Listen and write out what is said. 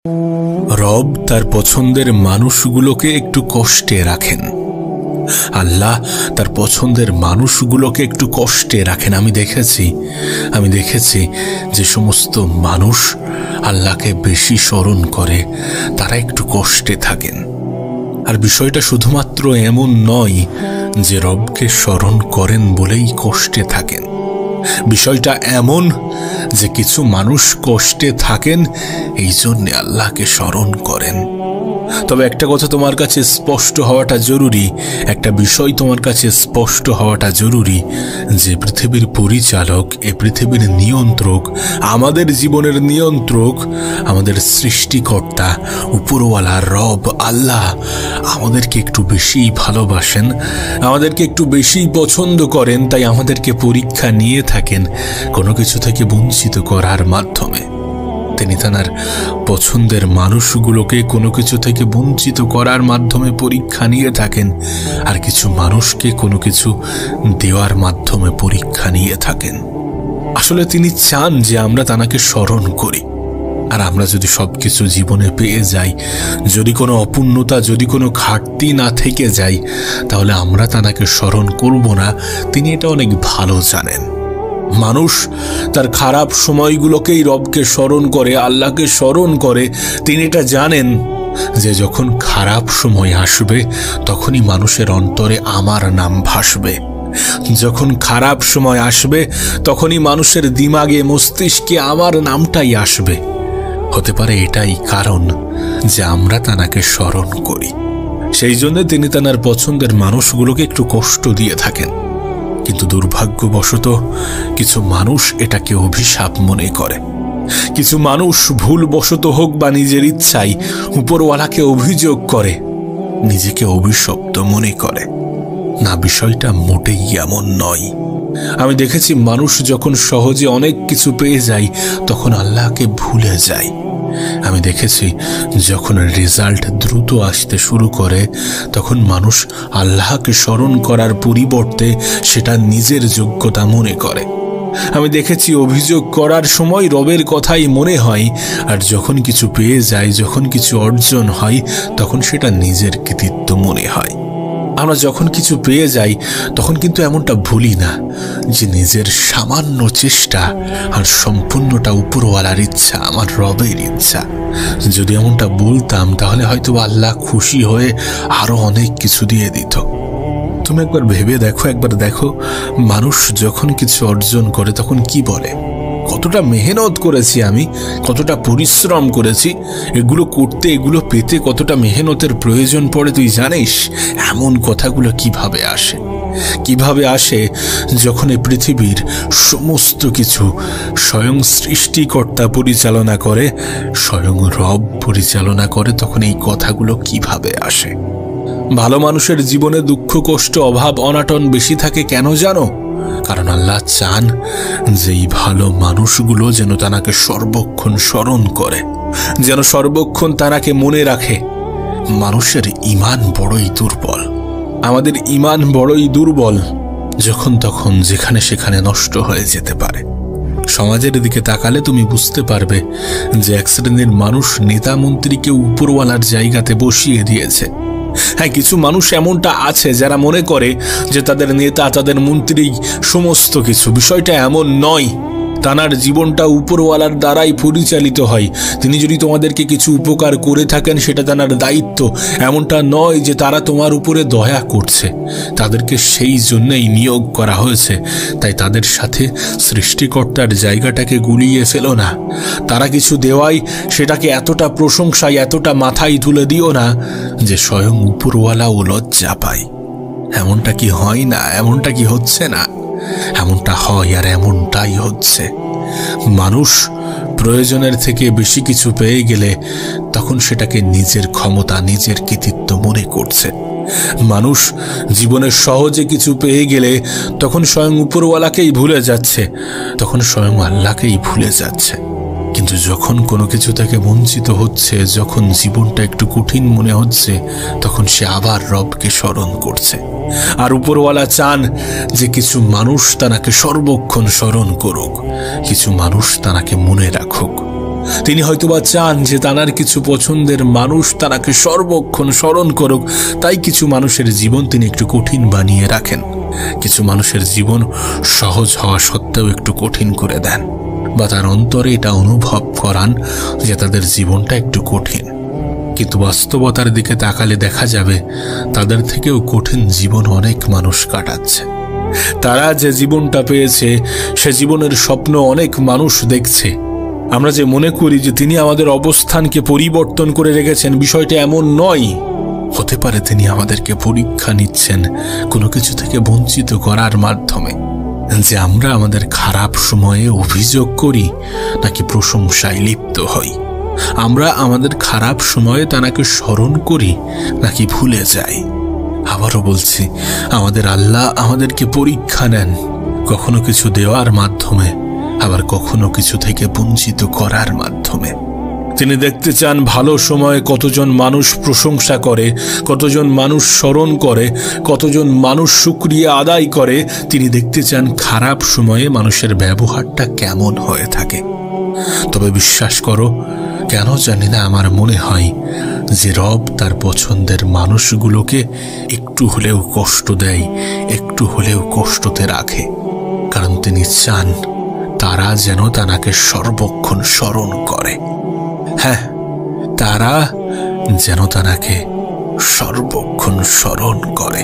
রব তার পছন্দের মানুষগুলোকে একটু কষ্টে রাখেন। আল্লাহ তার পছন্দের মানুষগুলোকে একটু কষ্টে রাখেন। আমি দেখেছি যে সমস্ত মানুষ আল্লাহকে বেশি স্মরণ করে তারা একটু কষ্টে থাকেন। আর বিষয়টা শুধুমাত্র এমন নয় যে রবকে স্মরণ করেন বলেই কষ্টে থাকেন। বিষয়টা এমন যে কিছু মানুষ কষ্টে থাকেন এই জন্যে আল্লাহকে স্মরণ করেন। তবে একটা কথা তোমার কাছে স্পষ্ট হওয়াটা জরুরি, একটা বিষয় তোমার কাছে স্পষ্ট হওয়াটা জরুরি যে পৃথিবীর পরিচালক, এ পৃথিবীর নিয়ন্ত্রক, আমাদের জীবনের নিয়ন্ত্রক, আমাদের সৃষ্টিকর্তা, উপরওয়ালা রব আল্লাহ আমাদেরকে একটু বেশিই ভালোবাসেন, আমাদেরকে একটু বেশিই পছন্দ করেন। তাই আমাদেরকে পরীক্ষা নিয়ে থাকেন কোনো কিছু থেকে বঞ্চিত করার মাধ্যমে। তিনি তাঁর পছন্দের মানুষগুলোকে কোনো কিছু থেকে বঞ্চিত করার মাধ্যমে পরীক্ষা নিয়ে থাকেন, আর কিছু মানুষকে কোনো কিছু দেওয়ার মাধ্যমে পরীক্ষা নিয়ে থাকেন। আসলে তিনি চান যে আমরা তাঁকে স্মরণ করি। আর আমরা যদি সবকিছু জীবনে পেয়ে যাই, যদি কোনো অপূর্ণতা, যদি কোনো ঘাটতি না থেকে যায়, তাহলে আমরা তাঁকে স্মরণ করব না। তিনি এটা অনেক ভালো জানেন। মানুষ তার খারাপ সময়গুলোকেই রবকে স্মরণ করে, আল্লাহকে স্মরণ করে। তিনি এটা জানেন যে যখন খারাপ সময় আসবে তখনই মানুষের অন্তরে আমার নাম ভাসবে। যখন খারাপ সময় আসবে তখনই মানুষের দিমাগে, মস্তিষ্কে আমার নামটাই আসবে। হতে পারে এটাই কারণ যে আমরা তাঁকে স্মরণ করি। সেই জন্য তিনি তাঁর পছন্দের মানুষগুলোকে একটু কষ্ট দিয়ে থাকেন। কিন্তু দুর্ভাগ্যবশত কিছু মানুষ এটাকে অভিশাপ মনে করে। কিছু মানুষ ভুলবশত হোক বা নিজের ইচ্ছায় উপরওয়ালাকে অভিযোগ করে, নিজেকে অভিশপ্ত মনে করে। না, বিষয়টা মোটেই এমন নয়। আমি দেখেছি মানুষ যখন সহজে অনেক কিছু পেয়ে যায় তখন আল্লাহকে ভুলে যায়। আমি দেখেছি যখন রেজাল্ট দ্রুত আসতে শুরু করে তখন মানুষ আল্লাহকে স্মরণ করার পরিবর্তে সেটা নিজের যোগ্যতা মনে করে। আমি দেখেছি অভিযোগ করার সময় রবের কথাই মনে হয়, আর যখন কিছু পেয়ে যায়, যখন কিছু অর্জন হয়, তখন সেটা নিজের কৃতিত্ব মনে হয়। আমরা যখন কিছু পেয়ে যাই তখন কিন্তু এমনটা ভুলি না যে নিজের সামান্য চেষ্টা আর সম্পূর্ণটা উপরওয়ালার ইচ্ছা, আমার রবের ইচ্ছা। যদি এমনটা বলতাম তাহলে হয়তো আল্লাহ খুশি হয়ে আরো অনেক কিছু দিয়ে দিত। তুমি একবার ভেবে দেখো, মানুষ যখন কিছু অর্জন করে তখন কি বলে? কতটা মেহনত করেছি আমি, কতটা পরিশ্রম করেছি, এগুলো করতে, এগুলো পেতে কতটা মেহনতের প্রয়োজন পড়ে তুই জানিস? এমন কথাগুলো কিভাবে আসে যখন এই পৃথিবীর সমস্ত কিছু স্বয়ং সৃষ্টিকর্তা পরিচালনা করে, স্বয়ং রব পরিচালনা করে, তখন এই কথাগুলো কিভাবে আসে? ভালো মানুষের জীবনে দুঃখ, কষ্ট, অভাব, অনাটন বেশি থাকে কেন জানো? কারণ আল্লাহ চান যে এই ভালো মানুষগুলো যেন তাঁকে সর্বক্ষণ স্মরণ করে, যেন সর্বক্ষণ তাঁকে মনে রাখে। মানুষের ঈমান বড়ই দুর্বল, আমাদের ঈমান বড়ই দুর্বল, যখন তখন যেখানে সেখানে নষ্ট হয়ে যেতে পারে। সমাজের দিকে তাকালে তুমি বুঝতে পারবে যে এক শ্রেণীর মানুষ নেতা মন্ত্রীকে উপরওয়ালার জায়গাতে বসিয়ে দিয়েছে। হ্যাঁ, কিছু মানুষ এমনটা আছে যারা মনে করে যে তাদের নেতা, তাদের মন্ত্রী সমস্ত কিছু। বিষয়টা এমন নয়। তানার জীবনটা উপরওয়ালার দ্বারাই পরিচালিত হয়। তিনি যদি তোমাদেরকে কিছু উপকার করে থাকেন সেটা তানার দায়িত্ব। এমনটা নয় যে তারা তোমার উপরে দয়া করছে। তাদেরকে সেই জন্যই নিয়োগ করা হয়েছে। তাই তাদের সাথে সৃষ্টিকর্তার জায়গাটাকে গুলিয়ে ফেলো না। তারা কিছু দেওয়ায় সেটাকে এতটা প্রশংসায়, এতটা মাথায় তুলে দিও না যে স্বয়ং উপরওয়ালাও লজ্জা পায়। এমনটা কি হয় না? এমনটা কি হচ্ছে না? এমনটা হয়, আর এমনটাই হচ্ছে। মানুষ প্রয়োজনের থেকে বেশি কিছু পেয়ে গেলে তখন সেটাকে নিজের ক্ষমতা, নিজের কৃতিত্ব মনে করছে। মানুষ জীবনে সহজে কিছু পেয়ে গেলে তখন স্বয়ং উপরওয়ালাকেই ভুলে যাচ্ছে, তখন স্বয়ং আল্লাহকেই ভুলে যাচ্ছে। কিন্তু যখন কোনো কিছু থেকে বঞ্চিত হচ্ছে, যখন জীবনটা একটু কঠিন মনে হচ্ছে, তখন সে আবার রবকে স্মরণ করছে। আর উপরওয়ালা চান যে কিছু মানুষ তাঁকে সর্বক্ষণ স্মরণ করুক, কিছু মানুষ তাঁকে মনে রাখুক। তিনি হয়তোবা চান যে তানার কিছু পছন্দের মানুষ তানাকে সর্বক্ষণ স্মরণ করুক, তাই কিছু মানুষের জীবন তিনি একটু কঠিন বানিয়ে রাখেন। কিছু মানুষের জীবন সহজ হওয়া সত্ত্বেও একটু কঠিন করে দেন, বা তার অন্তরে এটা অনুভব করান যে তাদের জীবনটা একটু কঠিন। কিন্তু বাস্তবতার দিকে তাকালে দেখা যাবে তাদের থেকেও কঠিন জীবন অনেক মানুষ কাটাচ্ছে। তারা যে জীবনটা পেয়েছে সে জীবনের স্বপ্ন অনেক মানুষ দেখছে। আমরা যে মনে করি যে তিনি আমাদের অবস্থানকে পরিবর্তন করে রেখেছেন, বিষয়টা এমন নয়। হতে পারে তিনি আমাদেরকে পরীক্ষা নিচ্ছেন কোনো কিছু থেকে বঞ্চিত করার মাধ্যমে, যে আমরা আমাদের খারাপ সময়ে অভিযোগ করি নাকি প্রশংসায় লিপ্ত হই। আমরা আমাদের খারাপ সময়ে তাকে স্মরণ করি নাকি ভুলে যাই। আবারও বলছি, আমাদের আল্লাহ আমাদেরকে পরীক্ষা নেন, কখনো কিছু দেওয়ার মাধ্যমে, আবার কখনো কিছু থেকে বঞ্চিত করার মাধ্যমে। তিনি দেখতে চান ভালো সময়ে কতজন মানুষ প্রশংসা করে, কতজন মানুষ স্মরণ করে, কতজন মানুষ শুকরিয়া আদায় করে। তিনি দেখতে চান খারাপ সময়ে মানুষের ব্যবহারটা কেমন হয়ে থাকে। তবে বিশ্বাস করো, কেন জানি না আমার মনে হয় যে রব তার পছন্দের মানুষগুলোকে একটু হলেও কষ্ট দেয়, একটু হলেও কষ্টতে রাখে, কারণ তিনি চান তারা যেন তাকে সর্বক্ষণ স্মরণ করে। হ্যাঁ, তারা যেন তাকে সর্বক্ষণ স্মরণ করে।